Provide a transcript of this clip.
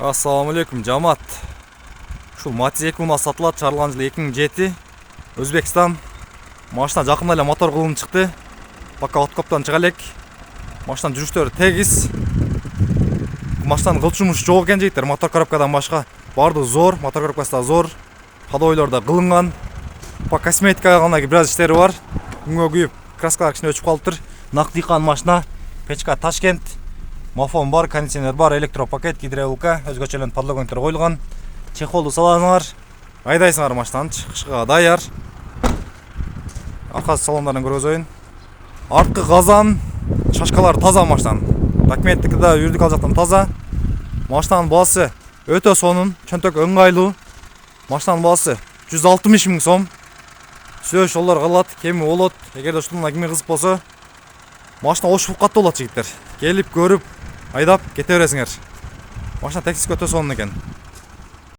Assalamu алейкум жамаат. Ушул Matiz 2000 сатылат, чыгарылган жылы 2007. Өзбекстан. Машина жакында эле мотор кылынып чыкты. Пока откоптон чыга элек. Машинанын жүрүштөрү тегиз. Машинанын кылчумушу жок экен жигиттер, мотор коробкадан башка. Бардыгы зор, мотор коробкасы да зор. Подойлор да кылынган. По косметикага гана бир аз иштери бар. Күнгө күйүп, краскалар кичине өчүп калыптыр. Нак дыйкан машина. Печка Ташкент. Мафон бар, кондиционер бар, электропакет, гидравлика, өзгөчө эле подлогонтор коюлган. Чехолду салаңар. Айдайсыңар машинаны, чыгышка даяр. Аркасы салондарын көргөзөйүн. Арткы газан, шашкалар таза машинанын. Документтики да юридик ал жактан таза. Машинанын баасы өтө сонун, чөнтөк ыңгайлуу. Машинанын баасы 160 000 сом. Сөз жолдор калат, кеми болот. Эгерде ушундан кими кызык болсо, машина ошуп катты болот жигиттер. Келип көрүп, айдап кете бересиңер. Машина тексиз өтө сонун экен.